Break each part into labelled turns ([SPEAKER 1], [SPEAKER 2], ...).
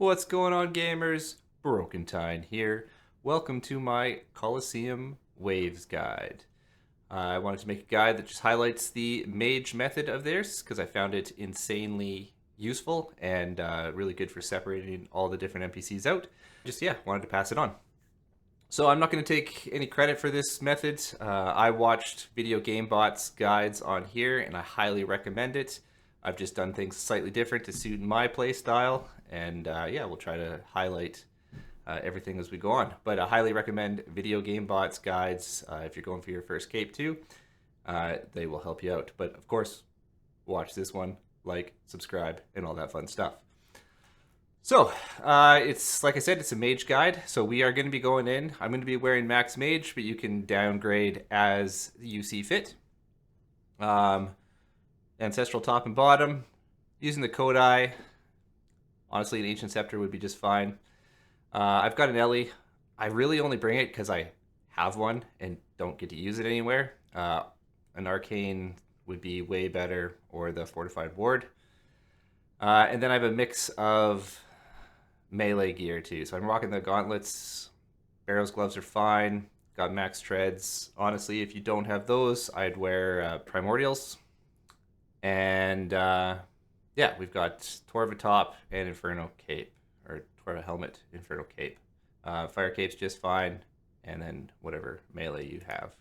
[SPEAKER 1] What's going on, gamers? Brokentine here. Welcome to my Colosseum Waves guide. I wanted to make a guide that just highlights the mage method of theirs because I found it insanely useful and really good for separating all the different NPCs out. Yeah, wanted to pass it on. So I'm not going to take any credit for this method. I watched Video Game Bot's guides on here and I highly recommend it. I've just done things slightly different to suit my play style, and yeah, we'll try to highlight everything as we go on. But I highly recommend Video Game Bot's guides if you're going for your first cape too. They will help you out. But of course, watch this one, like, subscribe, and all that fun stuff. So, it's like I said, it's a mage guide. So we are going to be going in. I'm going to be wearing max mage, but you can downgrade as you see fit. Ancestral top and bottom. Using the Kodai. Honestly, an Ancient Scepter would be just fine. I've got an Ellie. I really only bring it because I have one and don't get to use it anywhere. An Arcane would be way better, or the Fortified Ward. And then I have a mix of melee gear too. So I'm rocking the gauntlets. Barrow's gloves are fine. Got max treads. Honestly, if you don't have those, I'd wear primordials. And yeah, we've got Torva top and Inferno cape, or Torva helmet, Inferno cape. Fire cape's just fine, and then whatever melee you have.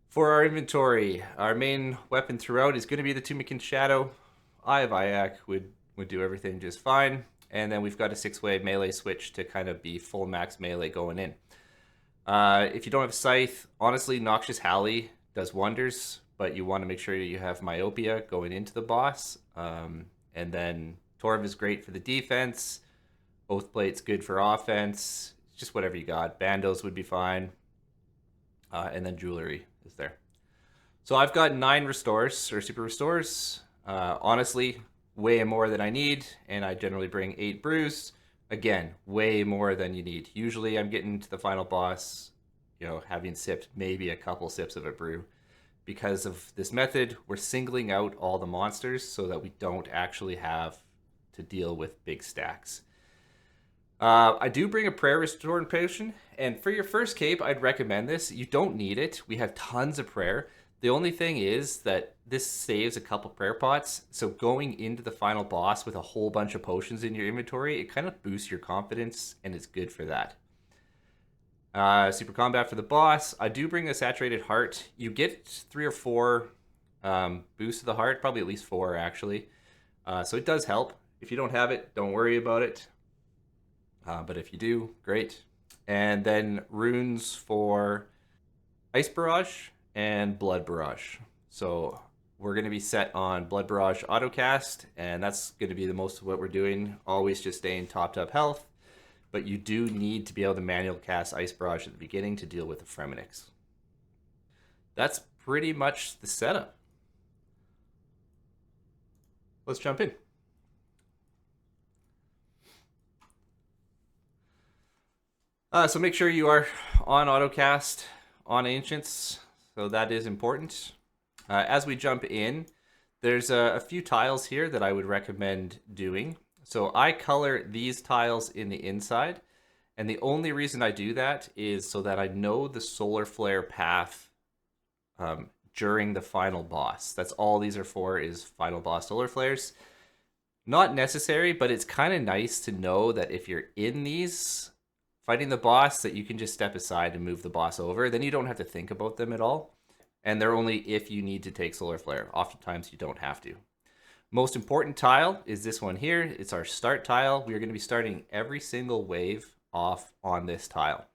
[SPEAKER 1] For our inventory, our main weapon throughout is going to be the Tumikin Shadow. Eye of Ayak would do everything just fine. And then we've got a 6-way melee switch to kind of be full max melee going in. If you don't have Scythe, honestly, Noxious Halley does wonders, but you want to make sure you have Myopia going into the boss. And then Torv is great for the defense. Oathplate's good for offense. Just whatever you got. Bandos would be fine. And then Jewelry is there. So I've got 9 restores, or super restores. Honestly, way more than I need, and I generally bring 8 brews. Again, way more than you need. Usually I'm getting to the final boss, having sipped maybe a couple sips of a brew. Because of this method, we're singling out all the monsters so that we don't actually have to deal with big stacks. I do bring a prayer restoring potion, and for your first cape, I'd recommend this. You don't need it. We have tons of prayer. The only thing is that this saves a couple prayer pots, so going into the final boss with a whole bunch of potions in your inventory, it kind of boosts your confidence, and it's good for that. Super combat for the boss. I do bring a saturated heart. You get 3 or 4 boosts of the heart, probably at least 4 actually. So it does help. If you don't have it, don't worry about it. But if you do, great. And then runes for Ice Barrage and Blood Barrage. So we're going to be set on Blood Barrage autocast, and that's going to be the most of what we're doing. Always just staying topped up health. But you do need to be able to manual cast Ice Barrage at the beginning to deal with the Fremenix. That's pretty much the setup. Let's jump in. So make sure you are on autocast, on Ancients, so that is important. As we jump in, there's a few tiles here that I would recommend doing. So I color these tiles in the inside, and the only reason I do that is so that I know the solar flare path during the final boss. That's all these are for, is final boss solar flares. Not necessary, but it's kind of nice to know that if you're in these fighting the boss, that you can just step aside and move the boss over. Then you don't have to think about them at all. And they're only if you need to take solar flare. Oftentimes you don't have to. Most important tile is this one here. It's our start tile. We are going to be starting every single wave off on this tile.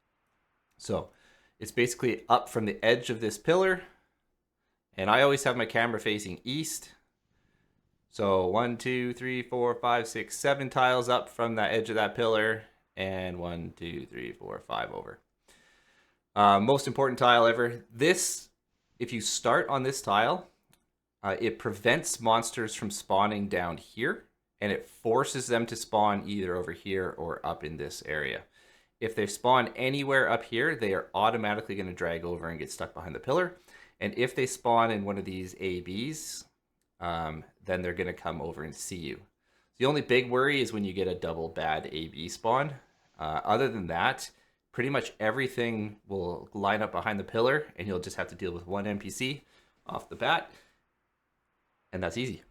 [SPEAKER 1] So it's basically up from the edge of this pillar. And I always have my camera facing east. So 1, 2, 3, 4, 5, 6, 7 tiles up from the edge of that pillar. And 1, 2, 3, 4, 5 over. Most important tile ever. This, if you start on this tile, it prevents monsters from spawning down here, and it forces them to spawn either over here or up in this area. If they spawn anywhere up here, they are automatically going to drag over and get stuck behind the pillar. And if they spawn in one of these ABs, then they're going to come over and see you. So The only big worry is when you get a double bad AB spawn. Other than that, pretty much everything will line up behind the pillar, and you'll just have to deal with one NPC off the bat, and that's easy.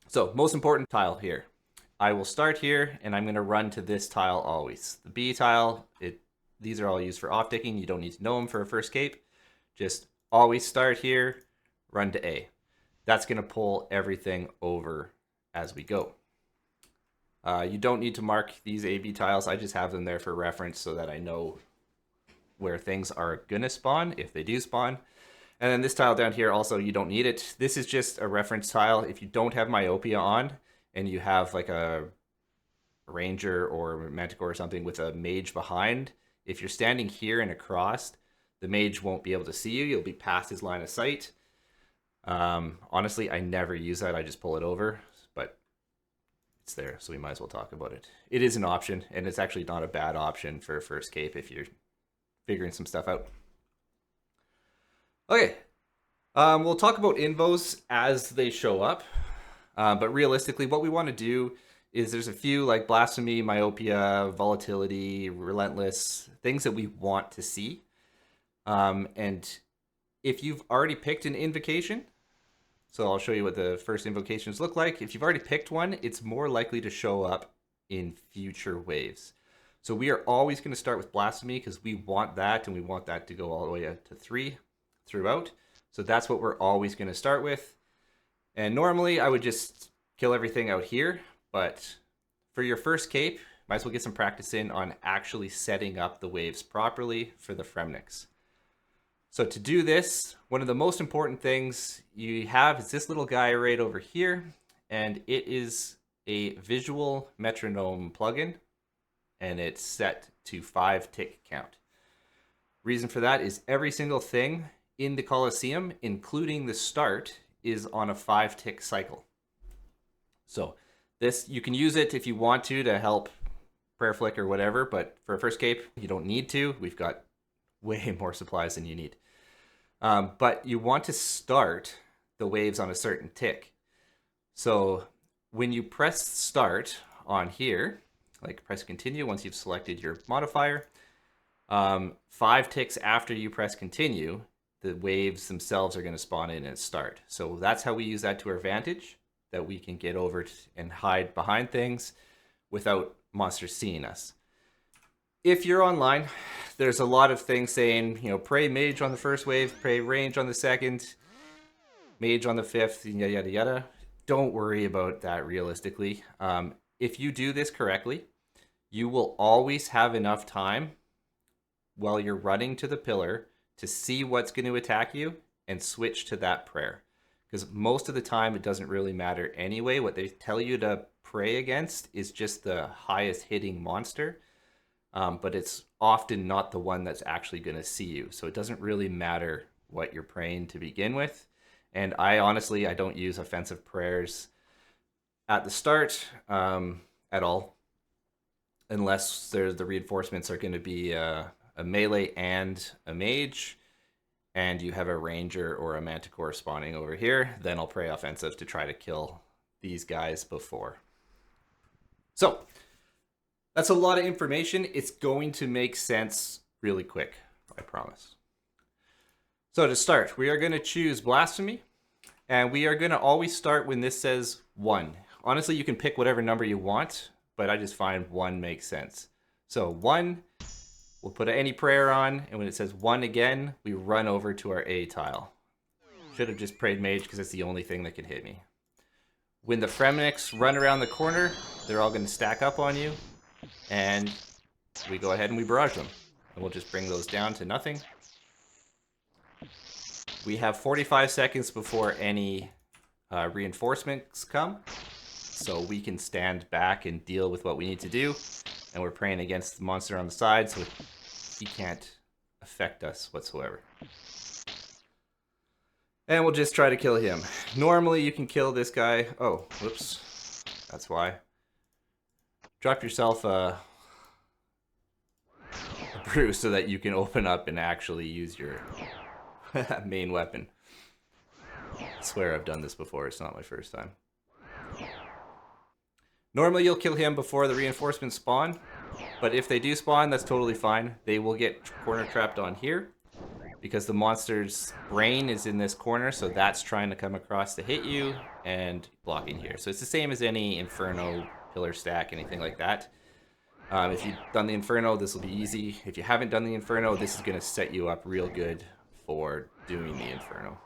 [SPEAKER 1] So, most important tile here. I will start here, and I'm going to run to this tile always. The B tile, these are all used for off-ticking. You don't need to know them for a first cape. Just always start here, run to A. That's going to pull everything over as we go. You don't need to mark these AB tiles. I just have them there for reference so that I know where things are going to spawn, if they do spawn. And then this tile down here also, you don't need it. This is just a reference tile. If you don't have Myopia on and you have like a ranger or manticore or something with a mage behind, if you're standing here and across, the mage won't be able to see you. You'll be past his line of sight. Honestly, I never use that. I just pull it over, but it's there, so we might as well talk about it. It is an option, and it's actually not a bad option for first cape if you're figuring some stuff out. Okay, we'll talk about invos as they show up, but realistically, what we want to do is there's a few like blasphemy, myopia, volatility, relentless, things that we want to see. And if you've already picked an invocation, so I'll show you what the first invocations look like. If you've already picked one, it's more likely to show up in future waves. So we are always going to start with blasphemy because we want that, and we want that to go all the way up to 3 throughout. So that's what we're always going to start with. And normally I would just kill everything out here, but for your first cape, might as well get some practice in on actually setting up the waves properly for the Fremnix. So to do this, one of the most important things you have is this little guy right over here, and it is a visual metronome plugin, and it's set to 5 tick count. Reason for that is every single thing in the Colosseum, including the start, is on a 5 tick cycle. So this, you can use it if you want to help prayer flick or whatever, but for a first cape, you don't need to. We've got way more supplies than you need. But you want to start the waves on a certain tick. So when you press start on here, like press continue once you've selected your modifier, 5 ticks after you press continue, the waves themselves are going to spawn in and start. So that's how we use that to our advantage, that we can get over and hide behind things without monsters seeing us. If you're online, there's a lot of things saying, you know, pray mage on the first wave, pray range on the second, mage on the 5th, yada, yada, yada. Don't worry about that realistically. If you do this correctly, you will always have enough time while you're running to the pillar to see what's going to attack you and switch to that prayer. Because most of the time, it doesn't really matter anyway. What they tell you to pray against is just the highest hitting monster. But it's often not the one that's actually going to see you. So it doesn't really matter what you're praying to begin with. And I honestly don't use offensive prayers at the start at all. Unless the reinforcements are going to be a melee and a mage, and you have a ranger or a manticore spawning over here, then I'll pray offensive to try to kill these guys before. So that's a lot of information. It's going to make sense really quick, I promise. So to start, we are going to choose Blasphemy, and we are going to always start when this says 1. Honestly, you can pick whatever number you want, but I just find 1 makes sense. So 1, we'll put any prayer on, and when it says 1 again, we run over to our A tile. Should have just prayed mage because it's the only thing that can hit me. When the Fremnix run around the corner, they're all going to stack up on you. And we go ahead and we barrage them. And we'll just bring those down to nothing. We have 45 seconds before any reinforcements come. So we can stand back and deal with what we need to do. And we're praying against the monster on the side, so he can't affect us whatsoever. And we'll just try to kill him. Normally you can kill this guy. Oh, whoops. That's why. Drop yourself a brew so that you can open up and actually use your main weapon. I swear I've done this before. It's not my first time. Normally you'll kill him before the reinforcements spawn, but if they do spawn, that's totally fine. They will get corner trapped on here because the monster's brain is in this corner, so that's trying to come across to hit you and blocking here. So it's the same as any Inferno, Pillar Stack, anything like that. If you've done the Inferno, this will be easy. If you haven't done the Inferno, this is going to set you up real good for doing the Inferno.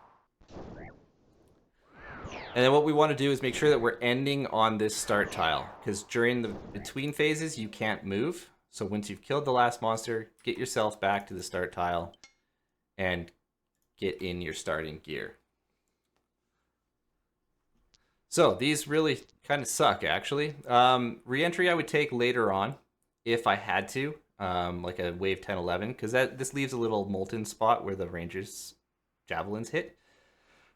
[SPEAKER 1] And then what we want to do is make sure that we're ending on this start tile, because during the between phases, you can't move. So once you've killed the last monster, get yourself back to the start tile and get in your starting gear. So these really kind of suck, actually. Re-entry I would take later on if I had to, like a wave 10, 11, because this leaves a little molten spot where the Ranger's javelins hit.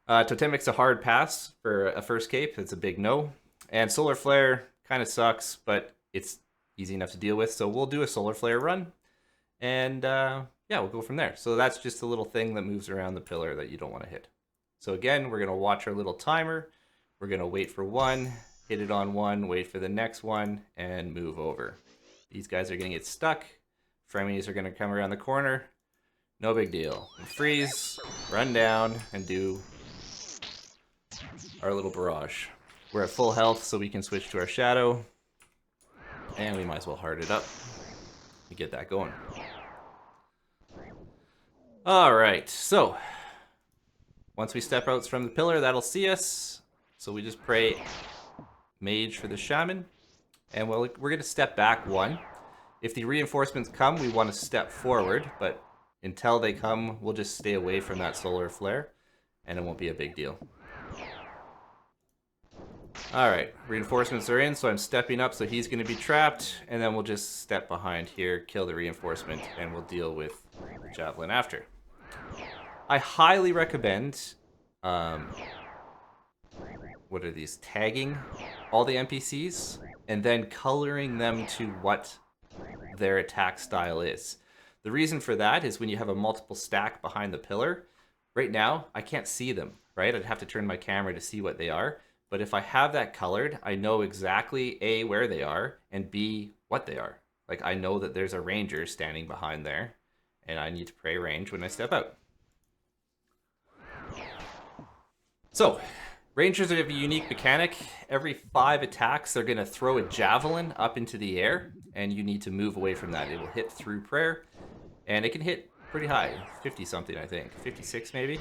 [SPEAKER 1] Totemic's a hard pass for a first cape. It's a big no. And Solar Flare kind of sucks, but it's easy enough to deal with. So we'll do a Solar Flare run. And yeah, we'll go from there. So that's just a little thing that moves around the pillar that you don't want to hit. So again, we're going to watch our little timer. We're going to wait for one, hit it on one, wait for the next one, and move over. These guys are going to get stuck. Frenemies are going to come around the corner. No big deal. We freeze, run down, and do our little barrage. We're at full health, so we can switch to our shadow. And we might as well hard it up and get that going. Alright, so once we step out from the pillar, that'll see us. So we just pray mage for the shaman. And we're going to step back one. If the reinforcements come, we want to step forward, but until they come, we'll just stay away from that solar flare, and it won't be a big deal. Alright, reinforcements are in, so I'm stepping up, so he's going to be trapped, and then we'll just step behind here, kill the reinforcement, and we'll deal with the javelin after. I highly recommend, what are these, tagging all the NPCs, and then coloring them to what their attack style is. The reason for that is when you have a multiple stack behind the pillar, right now, I can't see them, right? I'd have to turn my camera to see what they are. But if I have that colored, I know exactly A, where they are, and B, what they are. Like, I know that there's a ranger standing behind there, and I need to pray range when I step out. So, rangers have a unique mechanic. Every 5 attacks, they're going to throw a javelin up into the air, and you need to move away from that. It will hit through prayer, and it can hit pretty high, 50-something, I think. 56, maybe?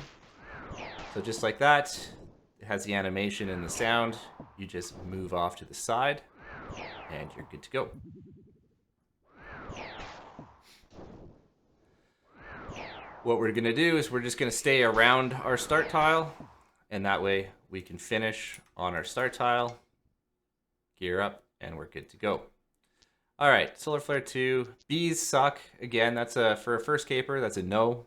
[SPEAKER 1] So just like that. It has the animation and the sound. You just move off to the side, and you're good to go. What we're going to do is we're just going to stay around our start tile, and that way we can finish on our start tile, gear up, and we're good to go. All right, Solar Flare 2. Bees suck. Again, that's for a first caper, that's a no.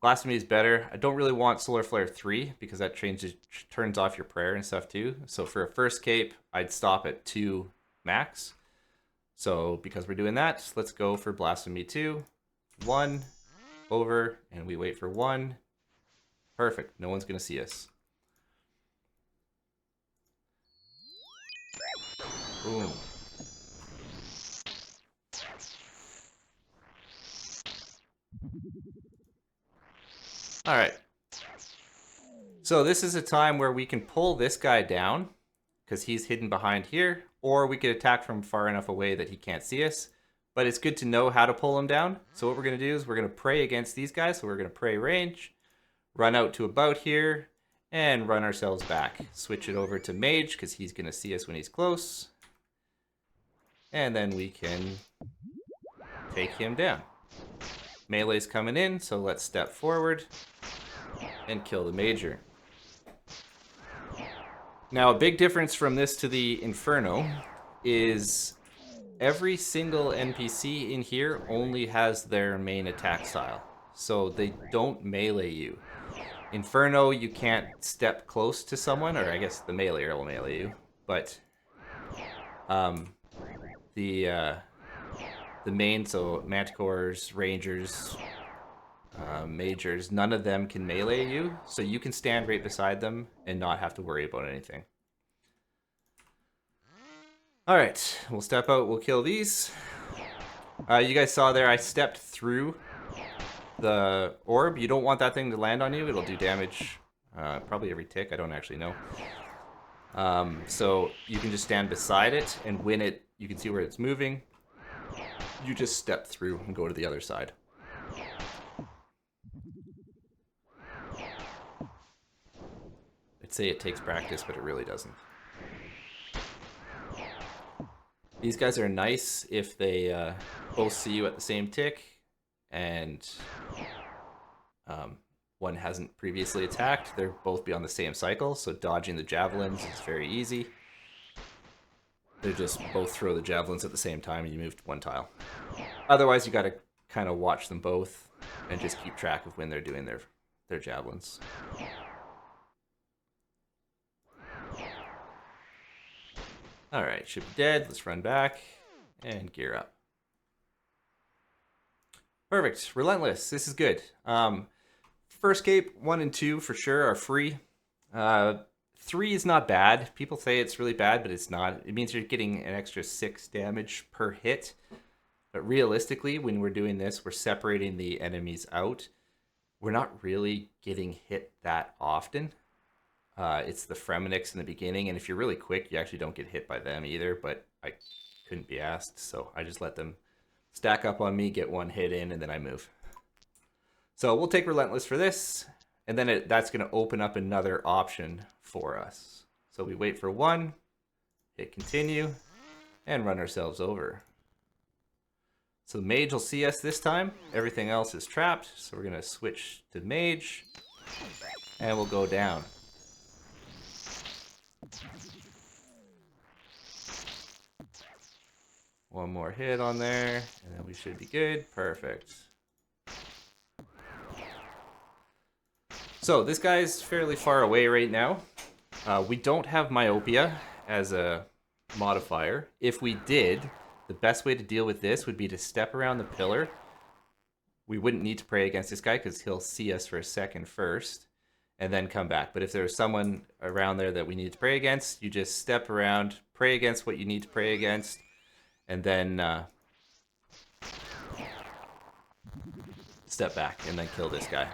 [SPEAKER 1] Blasphemy is better. I don't really want Solar Flare 3 because that turns off your prayer and stuff too. So for a first cape, I'd stop at 2 max. So because we're doing that, let's go for Blasphemy 2. 1, over, and we wait for 1. Perfect. No one's going to see us. Boom. All right. So this is a time where we can pull this guy down because he's hidden behind here, or we could attack from far enough away that he can't see us. But it's good to know how to pull him down. So what we're going to do is we're going to pray against these guys. So we're going to pray range, run out to about here, and run ourselves back. Switch it over to mage because he's going to see us when he's close. And then we can take him down. Melee's coming in, so let's step forward and kill the major. Now, a big difference from this to the Inferno is every single NPC in here only has their main attack style, so they don't melee you. Inferno, you can't step close to someone, or I guess the meleeer will melee you, but the main, so Manticores, Rangers, Magers, none of them can melee you, so you can stand right beside them and not have to worry about anything. All right, we'll step out, we'll kill these. You guys saw there I stepped through the orb. You don't want that thing to land on you. It'll do damage probably every tick. I don't actually know. So you can just stand beside it, and when you can see where it's moving, you just step through and go to the other side. I'd say it takes practice, but it really doesn't. These guys are nice if they both see you at the same tick, and one hasn't previously attacked. They'll both be on the same cycle, so dodging the javelins is very easy. They just both throw the javelins at the same time and you move one tile. Otherwise, you got to kind of watch them both and just keep track of when they're doing their javelins. All right, should be dead. Let's run back and gear up. Perfect. Relentless. This is good. First cape 1 and 2 for sure are free. 3 is not bad. People say it's really bad, but it's not. It means you're getting an extra 6 damage per hit. But realistically, when we're doing this, we're separating the enemies out. We're not really getting hit that often. It's the Fremenix in the beginning, and if you're really quick, you actually don't get hit by them either, but I couldn't be asked, so I just let them stack up on me, get 1 hit in, and then I move. So we'll take Relentless for this, and then that's going to open up another option for us. So we wait for 1, hit continue, and run ourselves over. So the mage will see us this time. Everything else is trapped, so we're going to switch to mage, and we'll go down. One more hit on there, and then we should be good. Perfect. So this guy's fairly far away right now. We don't have myopia as a modifier. If we did, the best way to deal with this would be to step around the pillar. We wouldn't need to pray against this guy because he'll see us for a second first and then come back. But if there's someone around there that we need to pray against, you just step around, pray against what you need to pray against, and then step back and then kill this guy.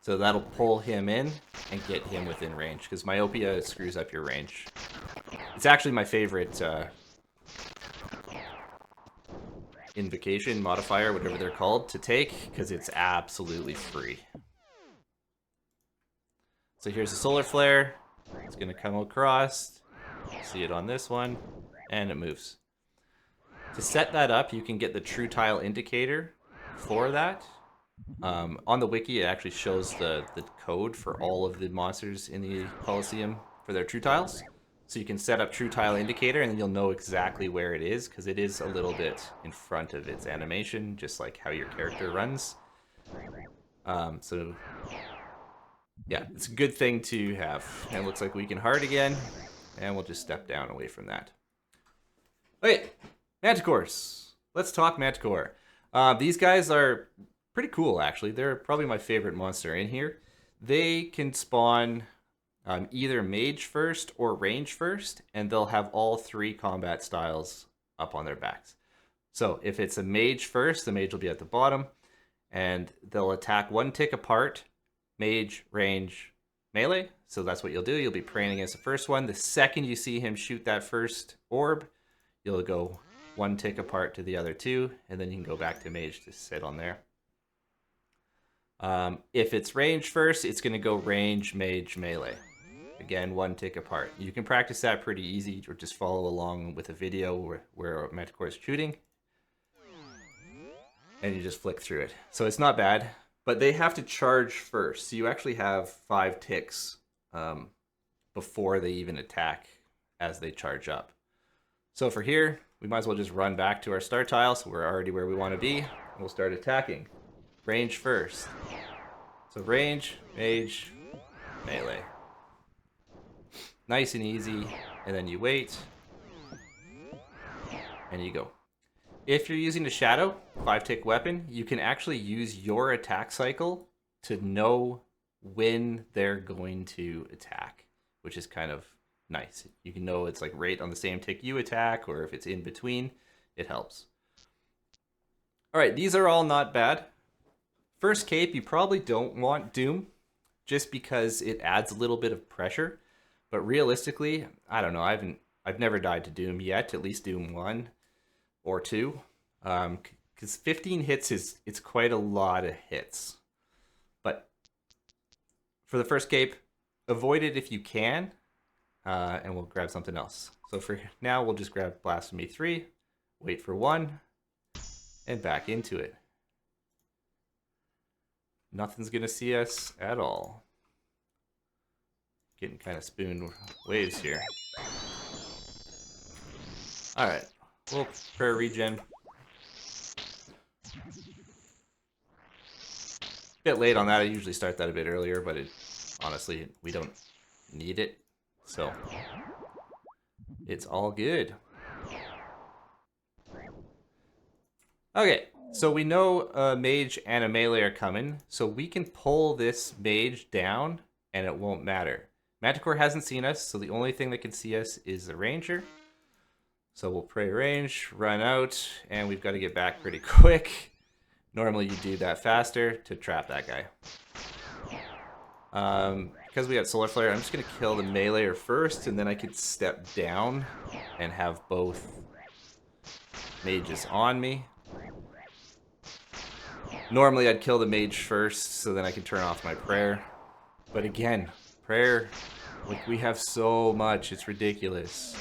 [SPEAKER 1] So that'll pull him in and get him within range, because myopia screws up your range. It's actually my favorite invocation, modifier, whatever they're called, to take, because it's absolutely free. So here's the solar flare. It's going to come across. See it on this one, and it moves. To set that up, you can get the true tile indicator for that. On the wiki, it actually shows the code for all of the monsters in the Colosseum for their true tiles. So you can set up true tile indicator, and then you'll know exactly where it is, because it is a little bit in front of its animation, just like how your character runs. So yeah, it's a good thing to have. And it looks like we can hard again, and we'll just step down away from that. Okay, Manticores. Let's talk Manticore. These guys are pretty cool, actually. They're probably my favorite monster in here. They can spawn either mage first or range first, and they'll have all 3 combat styles up on their backs. So if it's a mage first, the mage will be at the bottom, and they'll attack 1 tick apart, mage, range, melee. So that's what you'll do. You'll be praying against the first one. The second you see him shoot that first orb, you'll go 1 tick apart to the other 2, and then you can go back to mage to sit on there. If it's range first, it's going to go range, mage, melee. Again, 1 tick apart. You can practice that pretty easy, or just follow along with a video where Manticore is shooting, and you just flick through it. So it's not bad, but they have to charge first. So you actually have 5 ticks before they even attack as they charge up. So for here, we might as well just run back to our start tile, so we're already where we want to be, and we'll start attacking. Range first. So range, mage, melee. Nice and easy, and then you wait, and you go. If you're using a shadow, 5-tick weapon, you can actually use your attack cycle to know when they're going to attack, which is kind of nice. You can know it's like right on the same tick you attack, or if it's in between, it helps. All right, these are all not bad. First cape, you probably don't want Doom, just because it adds a little bit of pressure. But realistically, I don't know. I've never died to Doom yet. At least Doom 1 or 2, because 15 hits it's quite a lot of hits. But for the first cape, avoid it if you can, and we'll grab something else. So for now, we'll just grab Blasphemy 3, wait for 1, and back into it. Nothing's gonna see us at all. Getting kind of spoon waves here. Alright, we'll prayer regen. Bit late on that. I usually start that a bit earlier, but honestly, we don't need it, so it's all good. Okay, so we know a mage and a melee are coming, so we can pull this mage down and it won't matter. Manticore hasn't seen us, so the only thing that can see us is the ranger. So we'll pray range, run out, and we've got to get back pretty quick. Normally you do that faster to trap that guy. Because we got Solar Flare, I'm just going to kill the meleeer first, and then I could step down and have both mages on me. Normally I'd kill the mage first, so then I can turn off my prayer. But again, prayer, like, we have so much, it's ridiculous.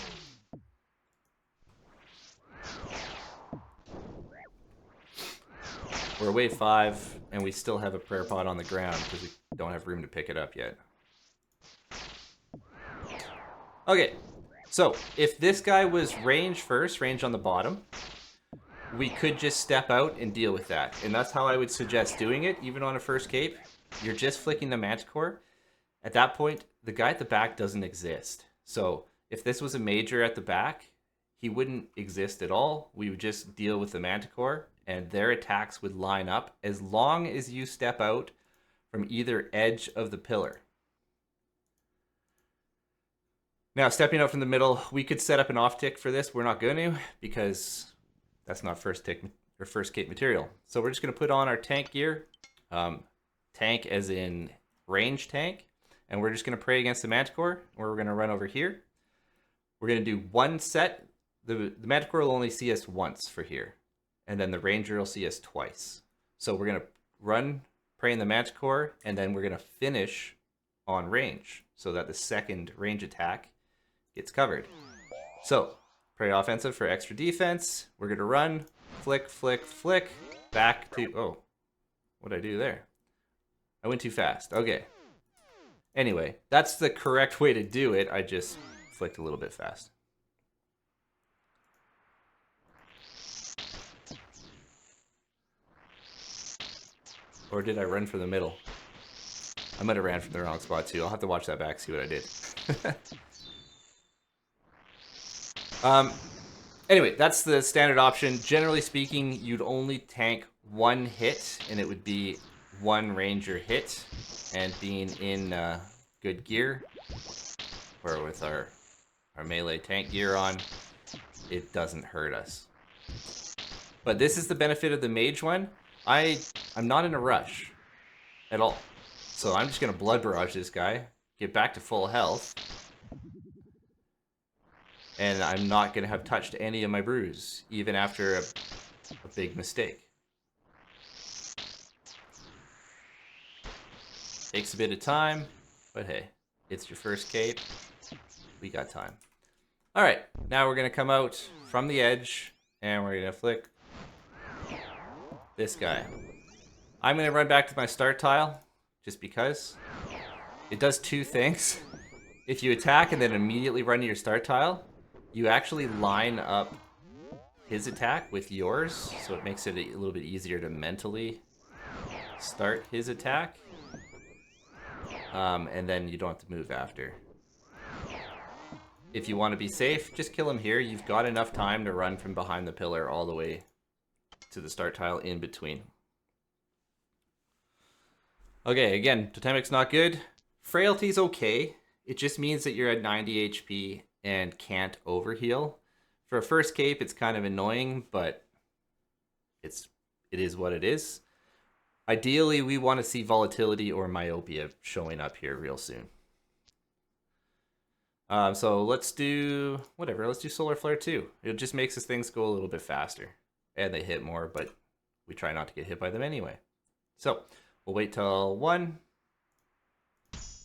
[SPEAKER 1] We're wave 5, and we still have a prayer pot on the ground because we don't have room to pick it up yet. Okay, so if this guy was range first, range on the bottom, we could just step out and deal with that. And that's how I would suggest doing it, even on a first cape. You're just flicking the Manticore. At that point, the guy at the back doesn't exist. So if this was a major at the back, he wouldn't exist at all. We would just deal with the Manticore, and their attacks would line up as long as you step out from either edge of the pillar. Now, stepping out from the middle, we could set up an off tick for this. We're not going to, because that's not first tick or first cape material. So we're just going to put on our tank gear, tank as in range tank, and we're just going to pray against the Manticore, where we're going to run over here. We're going to do one set. The Manticore will only see us once for here, and then the Ranger will see us twice. So we're going to run, pray in the Manticore, and then we're going to finish on range so that the second range attack gets covered. So, pray offensive for extra defense. We're going to run, flick, flick, flick, back to... Oh, what did I do there? I went too fast. Okay. Anyway, that's the correct way to do it. I just flicked a little bit fast. Or did I run for the middle? I might have ran from the wrong spot too. I'll have to watch that back, see what I did. Anyway, that's the standard option. Generally speaking, you'd only tank one hit, and it would be one ranger hit. And being in good gear, or with our melee tank gear on, it doesn't hurt us. But this is the benefit of the mage one. I'm not in a rush at all. So I'm just going to blood barrage this guy, get back to full health, and I'm not going to have touched any of my brews, even after a big mistake. Takes a bit of time, but hey, it's your first cape. We got time. Alright, now we're going to come out from the edge, and we're going to flick this guy. I'm going to run back to my start tile, just because. It does two things. If you attack and then immediately run to your start tile, you actually line up his attack with yours, so it makes it a little bit easier to mentally start his attack. And then you don't have to move after. If you want to be safe, just kill him here. You've got enough time to run from behind the pillar all the way to the start tile in between. Okay, again, Totemic's not good. Frailty's okay. It just means that you're at 90 HP and can't overheal. For a first cape, it's kind of annoying, but it is what it is. Ideally, we want to see volatility or myopia showing up here real soon. So let's do whatever. Let's do Solar Flare too. It just makes these things go a little bit faster, and they hit more, but we try not to get hit by them anyway. So we'll wait till 1.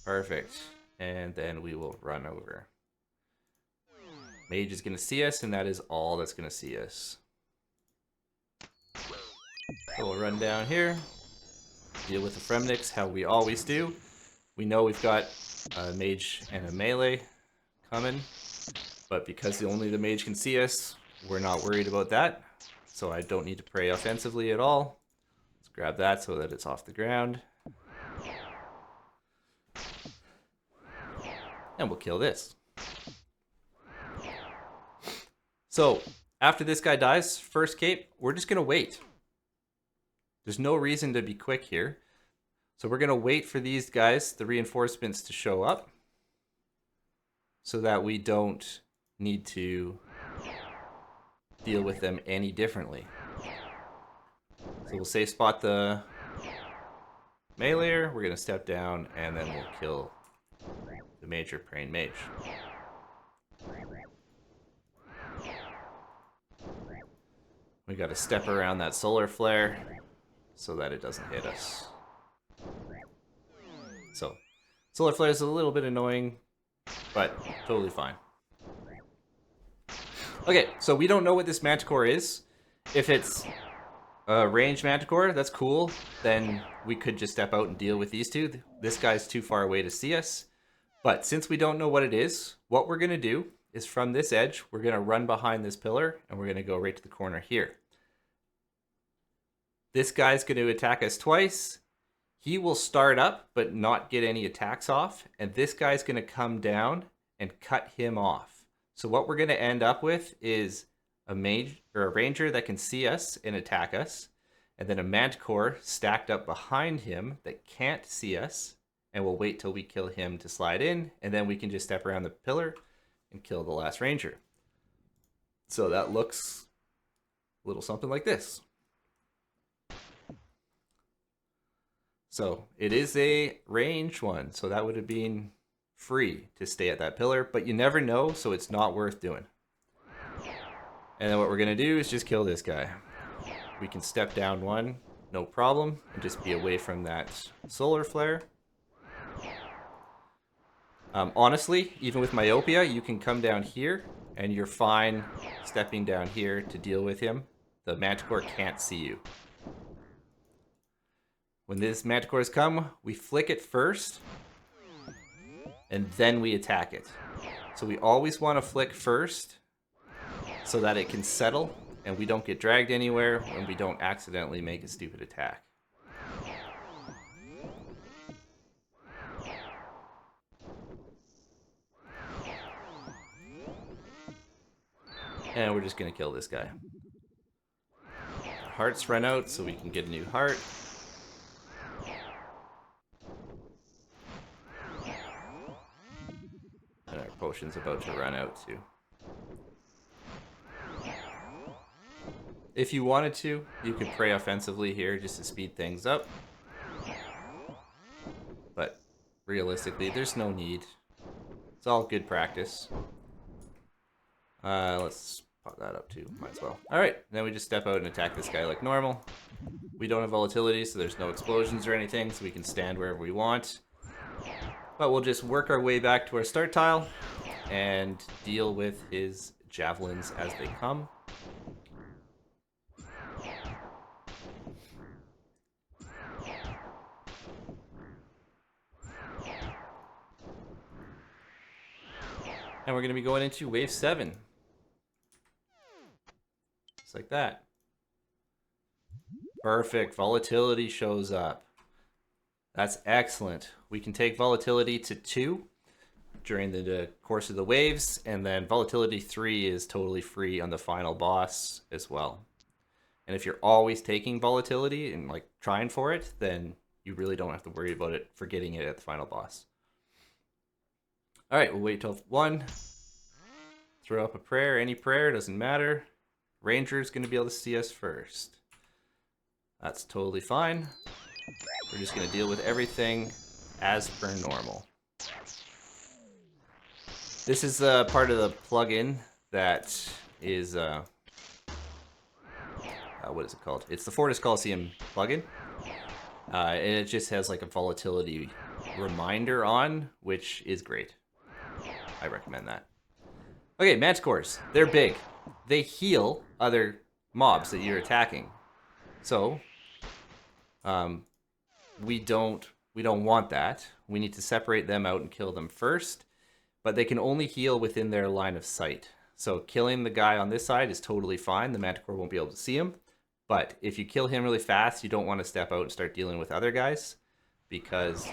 [SPEAKER 1] Perfect. And then we will run over. Mage is going to see us, and that is all that's going to see us. So we'll run down here. Deal with the Fremniks how we always do. We know we've got a mage and a melee coming, but because only the mage can see us, we're not worried about that. So I don't need to pray offensively at all. Let's grab that so that it's off the ground. And we'll kill this. So after this guy dies, first cape, we're just going to wait. There's no reason to be quick here. So we're going to wait for these guys, the reinforcements, to show up so that we don't need to deal with them any differently. So we'll safe spot the meleeer. We're going to step down, and then we'll kill the major praying mage. We got to step around that solar flare so that it doesn't hit us. So, solar flare is a little bit annoying, but totally fine. Okay, so we don't know what this manticore is. If it's a ranged manticore, that's cool. Then we could just step out and deal with these two. This guy's too far away to see us. But since we don't know what it is, what we're going to do is from this edge, we're going to run behind this pillar, and we're going to go right to the corner here. This guy's going to attack us twice. He will start up, but not get any attacks off. And this guy's going to come down and cut him off. So what we're going to end up with is a mage or a ranger that can see us and attack us. And then a manticore stacked up behind him that can't see us. And we'll wait till we kill him to slide in. And then we can just step around the pillar and kill the last ranger. So that looks a little something like this. So it is a range one, so that would have been free to stay at that pillar, but you never know, so it's not worth doing. And then what we're going to do is just kill this guy. We can step down 1, no problem, and just be away from that solar flare. Honestly, even with myopia, you can come down here, and you're fine stepping down here to deal with him. The manticore can't see you. When these manticores come, we flick it first, and then we attack it. So we always want to flick first so that it can settle, and we don't get dragged anywhere, and we don't accidentally make a stupid attack. And we're just going to kill this guy. Our hearts run out, so we can get a new heart. And our potion's about to run out too. If you wanted to, you could pray offensively here just to speed things up. But realistically, there's no need. It's all good practice. Let's pop that up too, might as well. Alright, then we just step out and attack this guy like normal. We don't have volatility, so there's no explosions or anything, so we can stand wherever we want. But we'll just work our way back to our start tile and deal with his javelins as they come. And we're going to be going into wave 7. Just like that. Perfect. Volatility shows up. That's excellent. We can take volatility to 2 during the course of the waves, and then volatility 3 is totally free on the final boss as well. And if you're always taking volatility and like trying for it, then you really don't have to worry about it for getting it at the final boss. Alright, we'll wait till 1. Throw up a prayer, any prayer, doesn't matter. Ranger's going to be able to see us first. That's totally fine. We're just going to deal with everything as per normal. This is part of the plugin that is, what is it called? It's the Fortis Colosseum plugin. And it just has like a volatility reminder on, which is great. I recommend that. Okay, manticores. They're big. They heal other mobs that you're attacking. So, we don't want that. We need to separate them out and kill them first. But they can only heal within their line of sight. So killing the guy on this side is totally fine. The manticore won't be able to see him. But if you kill him really fast, you don't want to step out and start dealing with other guys, because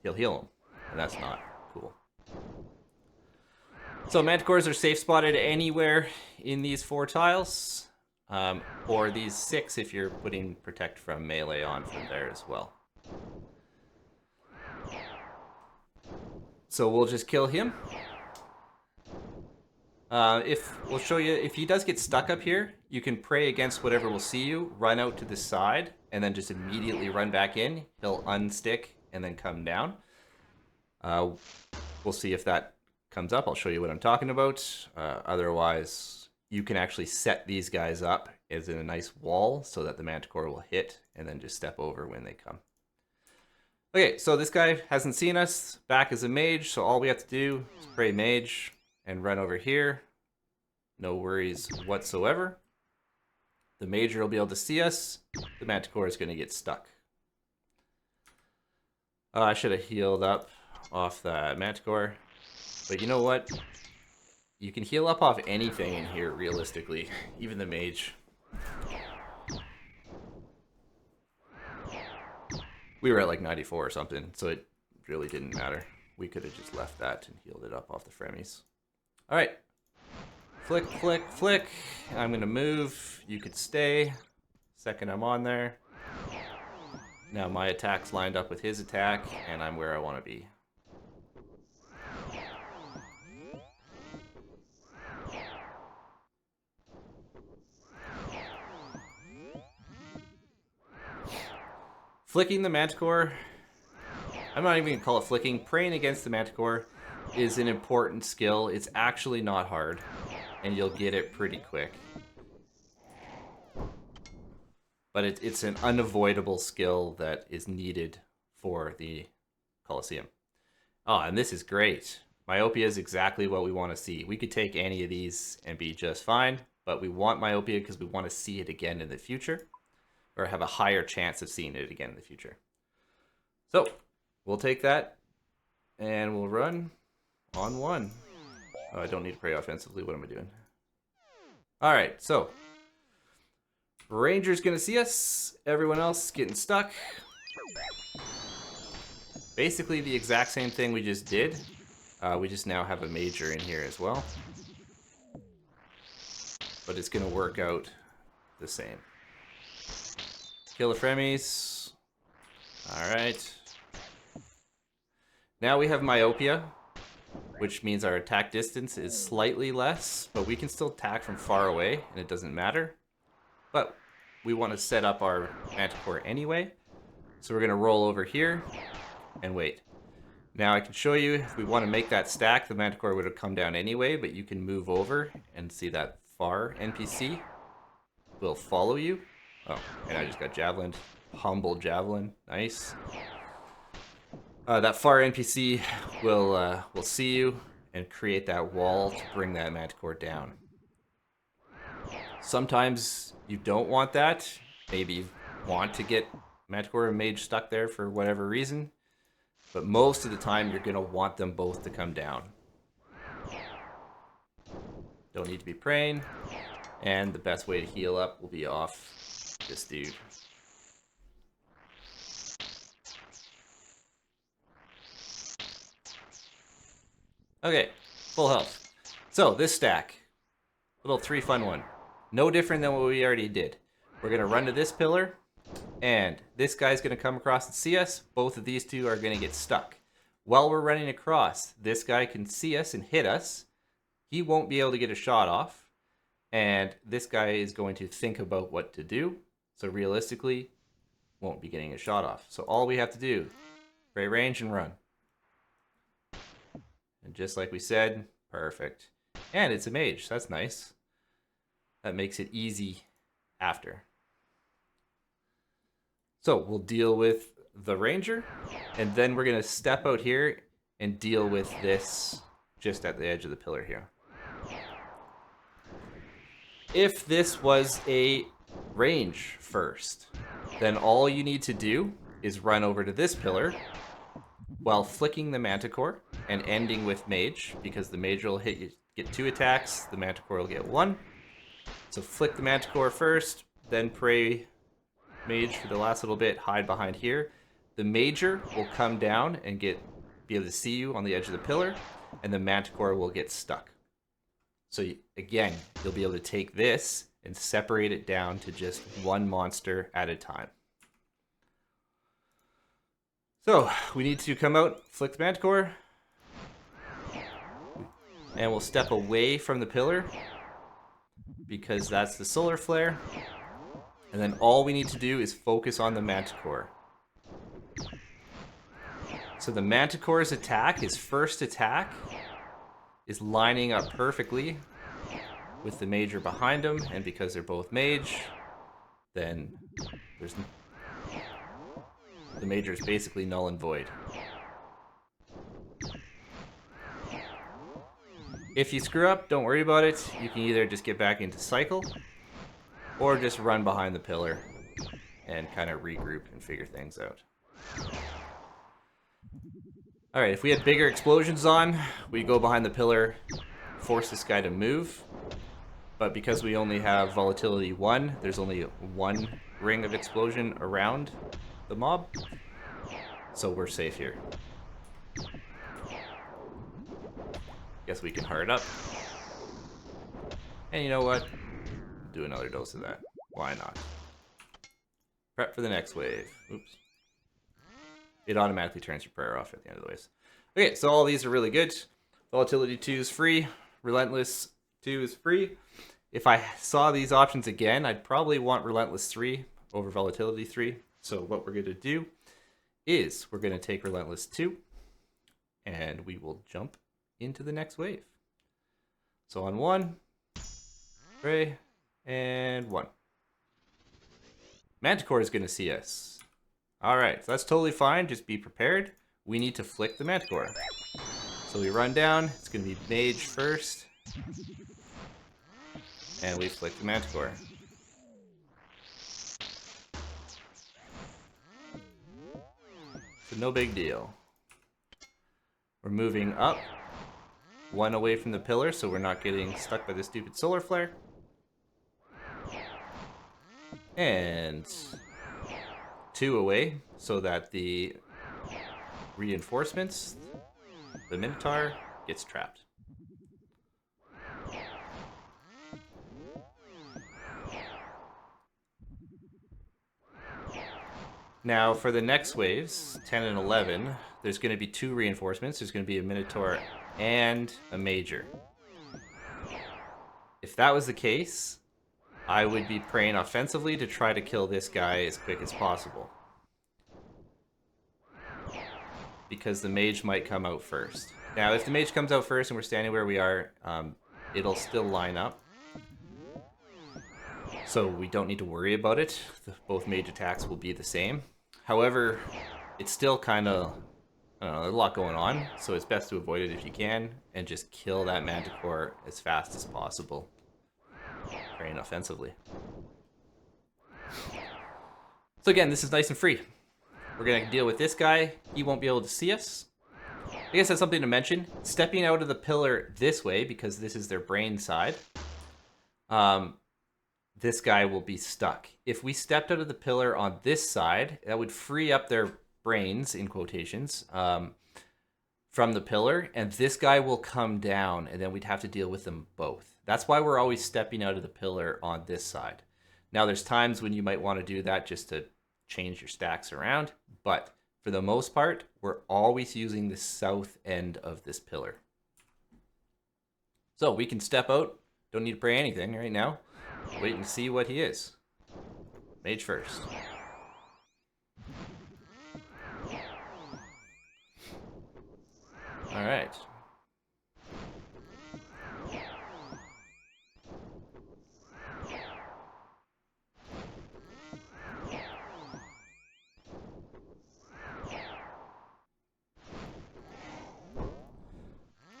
[SPEAKER 1] he'll heal them, and that's not cool. So manticores are safe spotted anywhere in these 4 tiles, or these 6 if you're putting protect from melee on from there as well. So we'll just kill him. We'll show you, if he does get stuck up here, you can pray against whatever will see you, run out to the side, and then just immediately run back in. He'll unstick and then come down. We'll see if that comes up. I'll show you what I'm talking about. Otherwise, you can actually set these guys up as in a nice wall so that the manticore will hit and then just step over when they come. Okay, so this guy hasn't seen us, back as a mage, so all we have to do is pray mage and run over here. No worries whatsoever. The mage will be able to see us. The manticore is going to get stuck. I should have healed up off that manticore. But you know what? You can heal up off anything in here, realistically. Even the mage. We were at like 94 or something, so it really didn't matter. We could have just left that and healed it up off the fremies. Alright. Flick, flick, flick. I'm going to move. You could stay. Second I'm on there. Now my attack's lined up with his attack, and I'm where I want to be. Flicking the manticore, I'm not even going to call it flicking. Praying against the manticore is an important skill. It's actually not hard, and you'll get it pretty quick. But it's an unavoidable skill that is needed for the Colosseum. Oh, and this is great. Myopia is exactly what we want to see. We could take any of these and be just fine, but we want myopia because we want to see it again in the future, or have a higher chance of seeing it again in the future. So, we'll take that, and we'll run on 1. Oh, I don't need to pray offensively. What am I doing? Alright, so Ranger's gonna see us. Everyone else getting stuck. Basically the exact same thing we just did. We just now have a major in here as well. But it's gonna work out the same. Kill the fremies. Alright. Now we have myopia, which means our attack distance is slightly less, but we can still attack from far away, and it doesn't matter. But we want to set up our manticore anyway, so we're going to roll over here and wait. Now I can show you, if we want to make that stack, the manticore would have come down anyway, but you can move over and see that far NPC will follow you. Oh, and I just got javelined. Humble javelin. Nice. That far NPC will see you and create that wall to bring that manticore down. Sometimes you don't want that. Maybe you want to get manticore and mage stuck there for whatever reason. But most of the time you're going to want them both to come down. Don't need to be praying. And the best way to heal up will be off this dude. Okay, full health. So this stack, little 3 fun one. No different than what we already did. We're gonna run to this pillar, and this guy's gonna come across and see us. Both of these two are gonna get stuck. while we're running across, this guy can see us and hit us. He won't be able to get a shot off. And this guy is going to think about what to do. So realistically, won't be getting a shot off. So all we have to do, spray range and run. And just like we said, perfect. And it's a mage, so that's nice. That makes it easy after. So we'll deal with the ranger, and then we're gonna step out here and deal with this just at the edge of the pillar here. If this was a range first, then all you need to do is run over to this pillar while flicking the manticore and ending with mage, because the mage will hit you, get 2 attacks, the manticore will get 1. So flick the manticore first, then pray mage for the last little bit, hide behind here. The major will come down and be able to see you on the edge of the pillar, and the manticore will get stuck. So again, you'll be able to take this and separate it down to just one monster at a time. So we need to come out, flick the manticore, and we'll step away from the pillar because that's the solar flare. And then all we need to do is focus on the manticore. So the manticore's attack, his first attack, is lining up perfectly with the major behind him, and because they're both mage, then the major is basically null and void. If you screw up, don't worry about it. You can either just get back into cycle, or just run behind the pillar and kind of regroup and figure things out. Alright, if we had bigger explosions on, we go behind the pillar, force this guy to move. But because we only have volatility 1, there's only 1 ring of explosion around the mob. So we're safe here. Guess we can hard up. And you know what? Do another dose of that. Why not? Prep for the next wave. Oops. It automatically turns your prayer off at the end of the waves. Okay, so all these are really good. Volatility 2 is free. Relentless 2 is free. If I saw these options again, I'd probably want Relentless 3 over Volatility 3. So what we're going to do is we're going to take Relentless 2 and we will jump into the next wave. So on 1, spray, and 1. Manticore is going to see us. Alright, so that's totally fine. Just be prepared. We need to flick the manticore. So we run down. It's going to be mage first. And we flick the manticore. So no big deal. We're moving up. 1 away from the pillar so we're not getting stuck by the stupid solar flare. And 2 away so that the reinforcements, the Minotaur, gets trapped. Now for the next waves, 10 and 11, there's going to be 2 reinforcements. There's going to be a Minotaur and a Major. If that was the case, I would be praying offensively to try to kill this guy as quick as possible. Because the mage might come out first. Now, if the mage comes out first and we're standing where we are, it'll still line up. So we don't need to worry about it. Both mage attacks will be the same. However, it's still kind of, I don't know, there's a lot going on. So it's best to avoid it if you can and just kill that manticore as fast as possible. Praying offensively. So again, this is nice and free. We're going to deal with this guy. He won't be able to see us. I guess that's something to mention. Stepping out of the pillar this way, because this is their brain side, this guy will be stuck. If we stepped out of the pillar on this side, that would free up their brains, in quotations, from the pillar, and this guy will come down, and then we'd have to deal with them both. That's why we're always stepping out of the pillar on this side. Now, there's times when you might want to do that just to change your stacks around, but for the most part, we're always using the south end of this pillar. So we can step out. Don't need to pray anything right now. Wait and see what he is. Mage first. All right.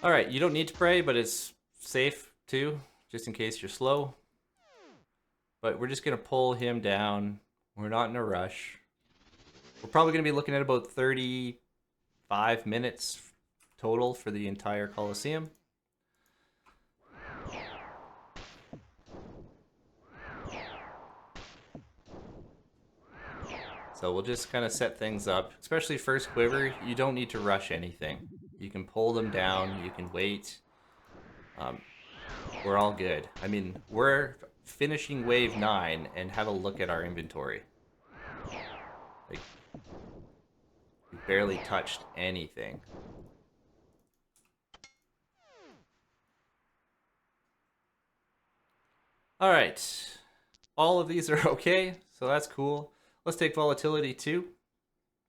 [SPEAKER 1] All right, you don't need to pray, but it's safe too, just in case you're slow. But we're just gonna pull him down. We're not in a rush. We're probably gonna be looking at about 35 minutes total for the entire Colosseum. So we'll just kind of set things up, especially first Quiver. You don't need to rush anything. You can pull them down, you can wait. We're all good. I mean, we're finishing wave 9 and have a look at our inventory. Like, we barely touched anything. All right, all of these are okay, so that's cool. Let's take volatility too,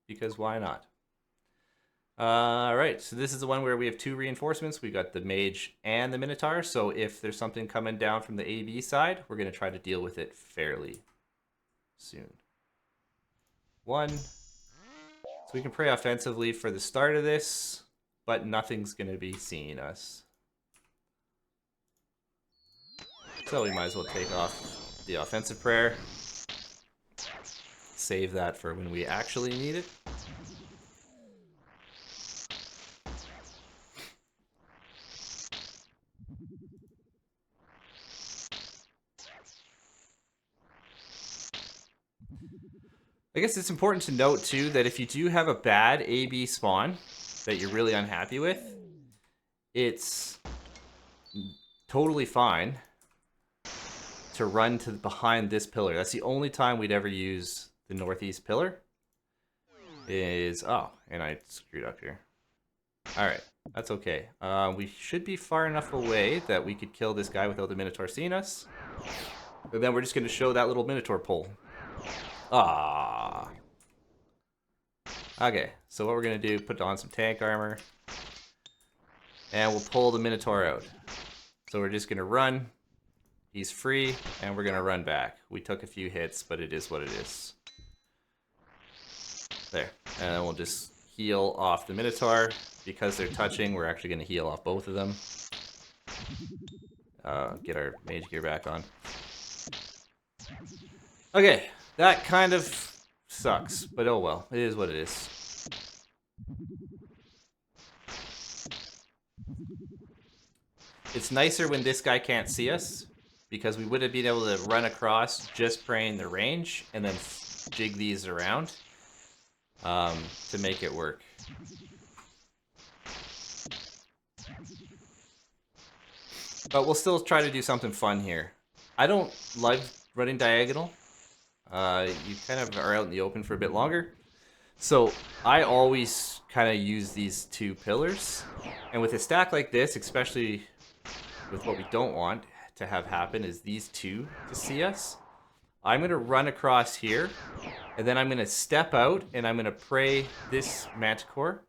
[SPEAKER 1] because why not? All right, so this is the one where we have 2 reinforcements. We got the mage and the minotaur. So if there's something coming down from the AB side, we're going to try to deal with it fairly soon. 1. So we can pray offensively for the start of this, but nothing's going to be seeing us. So we might as well take off the offensive prayer. Save that for when we actually need it. I guess it's important to note too that if you do have a bad AB spawn that you're really unhappy with, it's totally fine to run to behind this pillar. That's the only time we'd ever use the northeast pillar. Oh, and I screwed up here. All right, that's okay. We should be far enough away that we could kill this guy without the Minotaur seeing us. And then we're just going to show that little Minotaur pull. Ah. Okay, so what we're going to do, put on some tank armor. And we'll pull the Minotaur out. So we're just going to run. He's free, and we're going to run back. We took a few hits, but it is what it is. There. And then we'll just heal off the Minotaur. Because they're touching, we're actually going to heal off both of them. Get our mage gear back on. Okay, that kind of sucks, but oh well. It is what it is. It's nicer when this guy can't see us, because we would have been able to run across just praying the range, and then jig these around to make it work. But we'll still try to do something fun here. I don't like running diagonal. You kind of are out in the open for a bit longer. So I always kind of use these 2 pillars. And with a stack like this, especially with what we don't want to have happen is these 2 to see us. I'm going to run across here. And then I'm going to step out and I'm going to pray this manticore.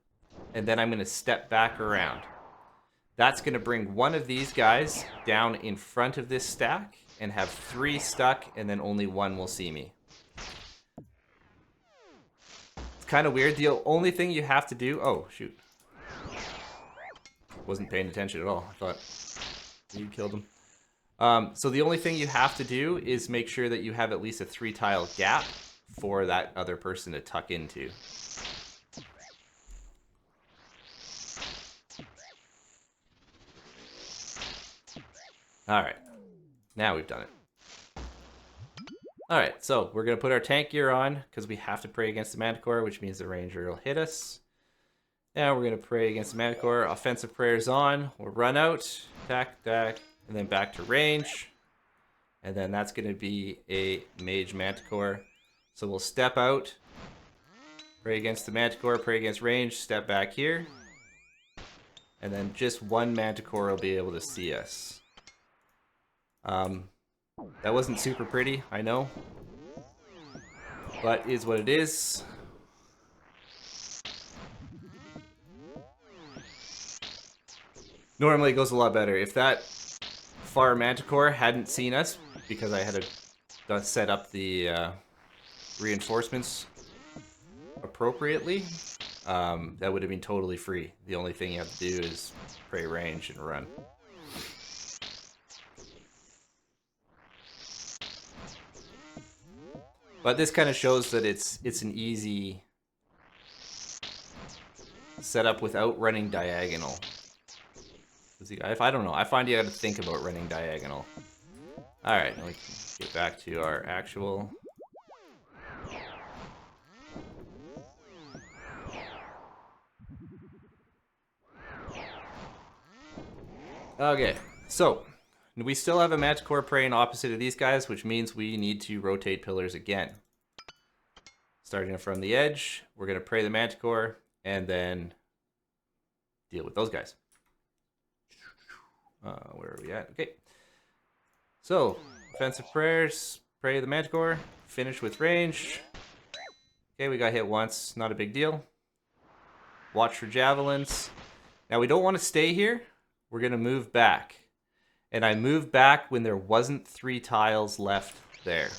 [SPEAKER 1] And then I'm going to step back around. That's going to bring one of these guys down in front of this stack and have 3 stuck, and then only 1 will see me. It's kind of weird. The only thing you have to do... Oh, shoot. Wasn't paying attention at all. I thought you killed him. So the only thing you have to do is make sure that you have at least a 3-tile gap for that other person to tuck into. Alright, now we've done it. Alright, so we're going to put our tank gear on, because we have to pray against the Manticore, which means the ranger will hit us. Now we're going to pray against the Manticore. Offensive prayers on. We'll run out, attack, and then back to range. And then that's going to be a mage Manticore. So we'll step out, Pray against the Manticore, pray against range, step back here. And then just one Manticore will be able to see us. That wasn't super pretty, I know. But is what it is. Normally it goes a lot better. If that far Manticore hadn't seen us, because I had to set up the reinforcements appropriately, that would have been totally free. The only thing you have to do is pray range and run. But this kind of shows that it's an easy setup without running diagonal. If I don't know, I find you got to think about running diagonal. All right, now we can get back to our actual. Okay, so we still have a Manticore praying opposite of these guys, which means we need to rotate pillars again. Starting from the edge, we're going to pray the Manticore and then deal with those guys. Where are we at? Okay. So, offensive prayers, pray the Manticore, finish with range. Okay, we got hit once, not a big deal. Watch for javelins. Now we don't want to stay here. We're going to move back. And I moved back when there wasn't 3 tiles left there.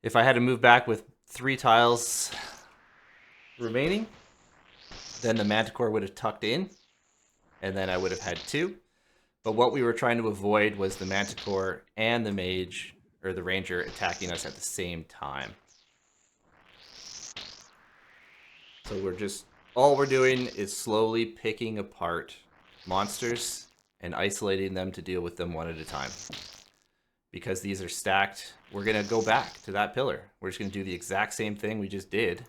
[SPEAKER 1] If I had to move back with 3 tiles remaining, then the Manticore would have tucked in, and then I would have had 2. But what we were trying to avoid was the Manticore and the mage, or the ranger, attacking us at the same time. So we're just, all we're doing is slowly picking apart monsters and isolating them to deal with them one at a time. Because these are stacked, we're going to go back to that pillar. We're just going to do the exact same thing we just did.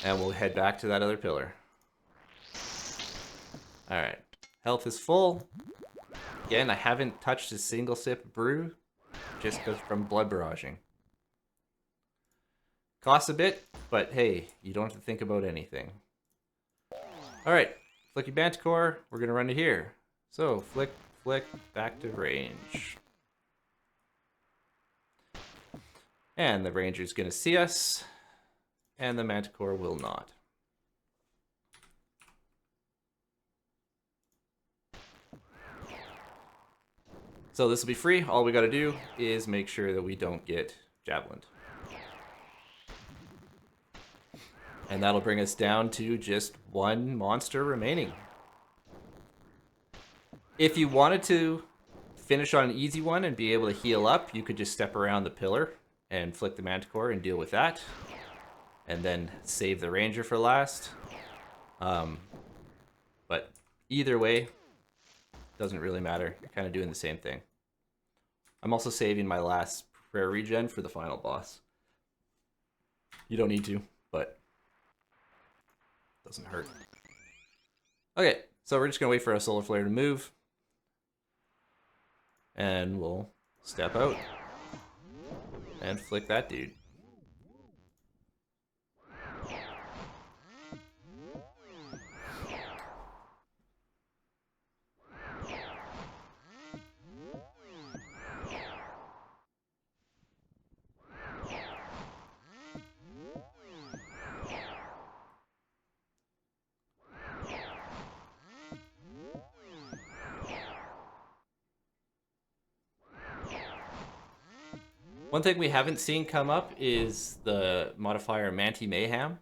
[SPEAKER 1] And we'll head back to that other pillar. Alright. Health is full. Again, I haven't touched a single sip of brew, just because from blood barraging. Costs a bit, but hey, you don't have to think about anything. Alright, Flicky Manticore, we're going to run to here. So, flick, flick, back to range. And the ranger's going to see us, and the Manticore will not. So this will be free. All we got to do is make sure that we don't get javelined. And that'll bring us down to just 1 monster remaining. If you wanted to finish on an easy one and be able to heal up, you could just step around the pillar and flick the Manticore and deal with that. And then save the ranger for last. But either way, doesn't really matter. You're kind of doing the same thing. I'm also saving my last prayer regen for the final boss. You don't need to, but doesn't hurt. Okay, so we're just gonna wait for a solar flare to move. And we'll step out and flick that dude. One thing we haven't seen come up is the modifier Manti Mayhem.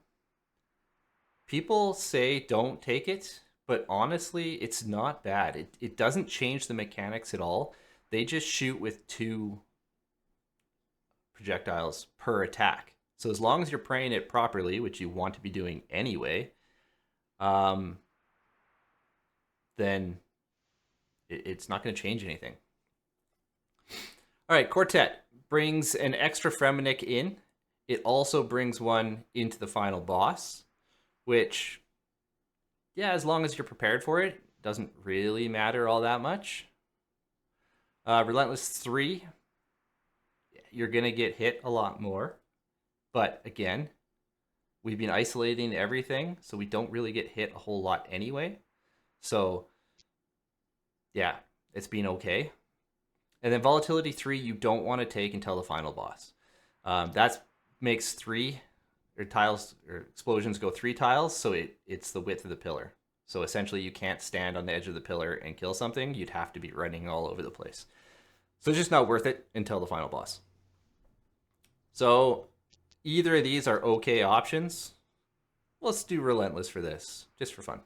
[SPEAKER 1] People say don't take it, but honestly, it's not bad. It doesn't change the mechanics at all. They just shoot with 2 projectiles per attack. So as long as you're praying it properly, which you want to be doing anyway, then it's not going to change anything. All right, Quartet brings an extra Fremenic in. It also brings one into the final boss, which, yeah, as long as you're prepared for it, doesn't really matter all that much. Relentless 3, you're going to get hit a lot more. But again, we've been isolating everything, so we don't really get hit a whole lot anyway. So, yeah, it's been okay. And then Volatility 3, you don't want to take until the final boss. That makes 3 or tiles or explosions go 3 tiles, so it's the width of the pillar. So essentially, you can't stand on the edge of the pillar and kill something. You'd have to be running all over the place. So it's just not worth it until the final boss. So either of these are okay options. Let's do Relentless for this, just for fun.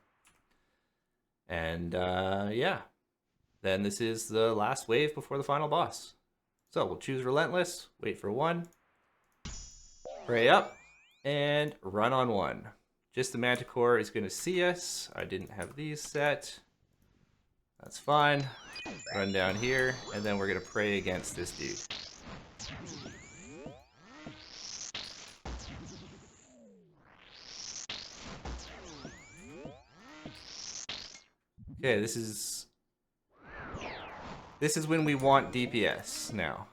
[SPEAKER 1] And yeah, then this is the last wave before the final boss. So we'll choose Relentless, wait for 1, pray up, and run on 1. Just the Manticore is going to see us. I didn't have these set. That's fine. Run down here, and then we're going to pray against this dude. Okay, this is when we want DPS now.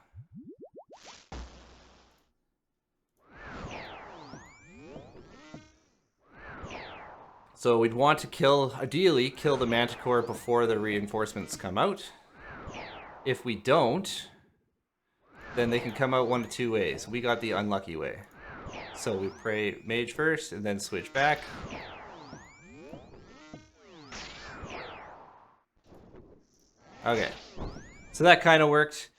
[SPEAKER 1] So we'd want to ideally kill the Manticore before the reinforcements come out. If we don't, then they can come out 1 of 2 ways. We got the unlucky way. So we pray mage first and then switch back. Okay, so that kind of worked.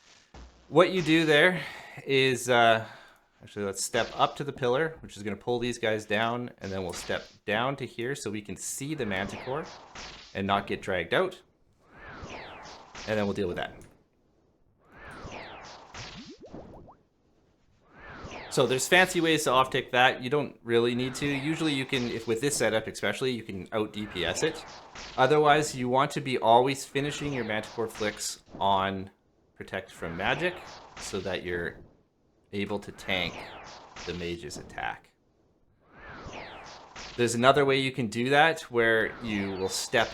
[SPEAKER 1] What you do there is, actually let's step up to the pillar, which is going to pull these guys down, and then we'll step down to here so we can see the Manticore and not get dragged out. And then we'll deal with that. So there's fancy ways to off-tick that. You don't really need to. Usually you can, if with this setup especially, you can out-DPS it. Otherwise, you want to be always finishing your Manticore flicks on Protect from Magic so that you're able to tank the mage's attack. There's another way you can do that where you will step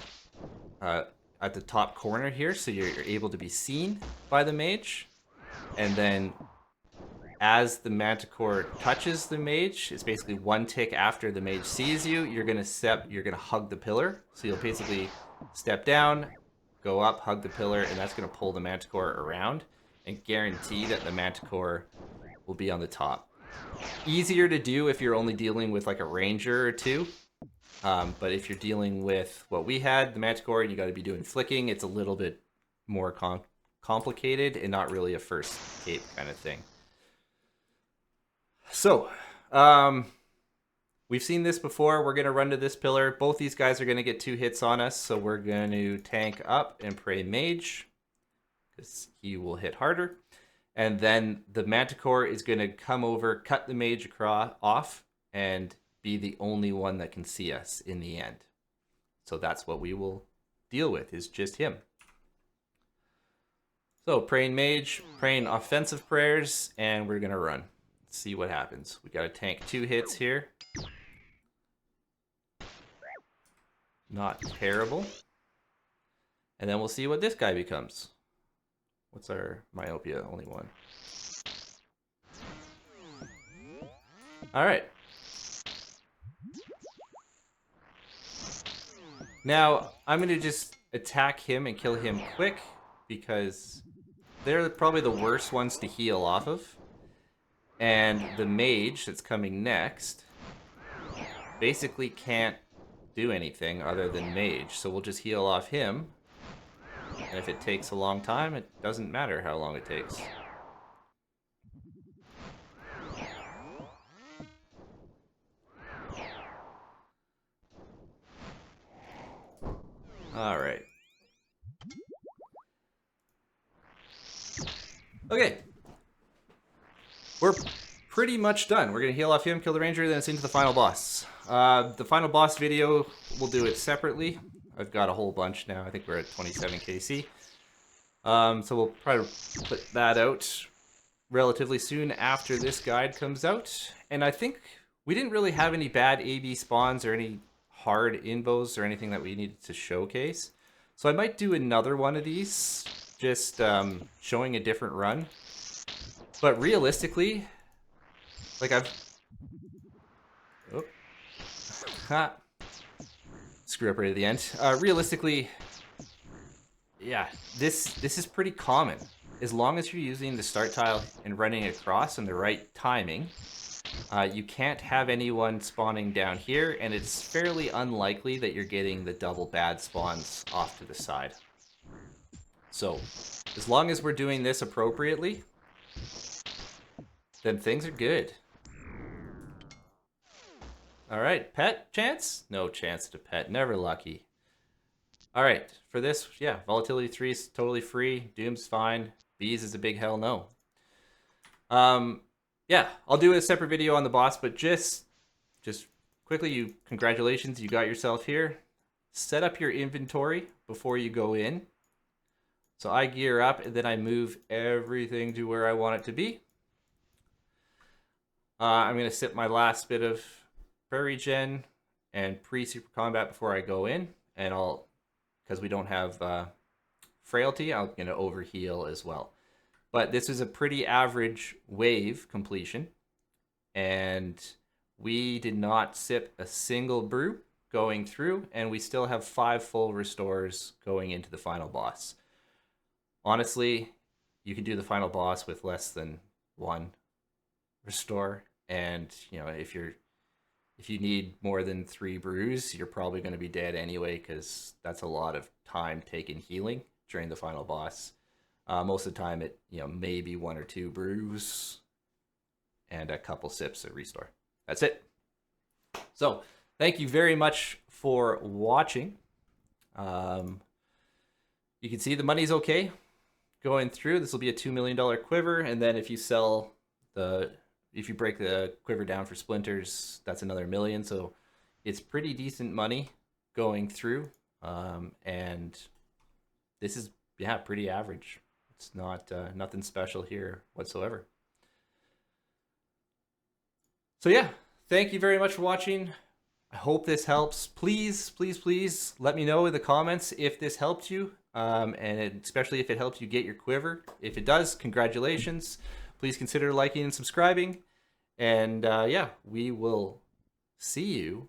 [SPEAKER 1] at the top corner here so you're able to be seen by the mage, and then as the Manticore touches the mage, it's basically 1 tick after the mage sees you, you're gonna hug the pillar. So you'll basically step down, go up, hug the pillar, and that's gonna pull the Manticore around and guarantee that the Manticore will be on the top. Easier to do if you're only dealing with like a ranger or 2. But if you're dealing with what we had, the Manticore, you got to be doing flicking. It's a little bit more complicated and not really a first cape kind of thing. So, we've seen this before. We're going to run to this pillar. Both these guys are going to get 2 hits on us, so we're going to tank up and pray mage, because he will hit harder. And then the Manticore is going to come over, cut the mage off, and be the only one that can see us in the end. So that's what we will deal with, is just him. So praying mage, praying offensive prayers, and we're going to run. See what happens. We got to tank 2 hits here. Not terrible. And then we'll see what this guy becomes. What's our myopia? Only 1. Alright. Now, I'm going to just attack him and kill him quick, because they're probably the worst ones to heal off of. And the mage that's coming next basically can't do anything other than mage. So we'll just heal off him. And if it takes a long time, it doesn't matter how long it takes. All right. Okay. We're pretty much done. We're going to heal off him, kill the ranger, then it's into the final boss. The final boss video, we'll do it separately. I've got a whole bunch now. I think we're at 27 KC. So we'll probably put that out relatively soon after this guide comes out. And I think we didn't really have any bad AB spawns or any hard invos or anything that we needed to showcase. So I might do another one of these just showing a different run. But realistically, like oh, ha, screw up right at the end. Realistically, yeah, this is pretty common. As long as you're using the start tile and running across in the right timing, you can't have anyone spawning down here, and it's fairly unlikely that you're getting the double bad spawns off to the side. So, as long as we're doing this appropriately, then things are good. Alright, pet chance? No chance to pet, never lucky. Alright, for this, yeah, Volatility 3 is totally free, Doom's fine, Bees is a big hell no. Yeah, I'll do a separate video on the boss, but just quickly, congratulations, you got yourself here. Set up your inventory before you go in. So I gear up, and then I move everything to where I want it to be. I'm going to sip my last bit of Prairie Gen and pre-Super Combat before I go in, and because we don't have Frailty, I'm going to overheal as well. But this is a pretty average wave completion, and we did not sip a single brew going through, and we still have 5 full restores going into the final boss. Honestly, you can do the final boss with less than 1 restore, and you know, if you need more than 3 brews, you're probably going to be dead anyway, because that's a lot of time taken healing during the final boss. Most of the time, maybe 1 or 2 brews and a couple sips of restore. That's it. So, thank you very much for watching. You can see the money's okay going through. This will be a $2 million quiver, and then if you break the quiver down for splinters, that's another $1 million. So, it's pretty decent money going through, and this is pretty average. It's not nothing special here whatsoever. So yeah, thank you very much for watching. I hope this helps. Please, please, please let me know in the comments if this helped you, and especially if it helped you get your quiver. If it does, congratulations. Please consider liking and subscribing. And yeah, we will see you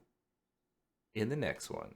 [SPEAKER 1] in the next one.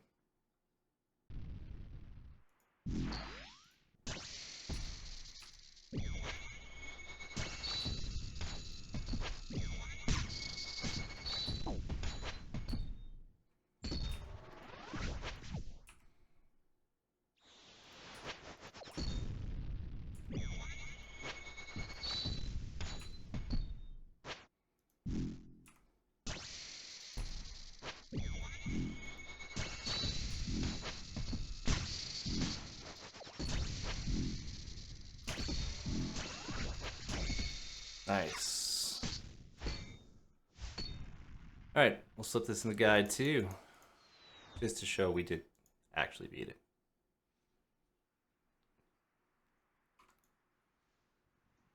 [SPEAKER 1] Nice. All right, we'll slip this in the guide too, just to show we did actually beat it.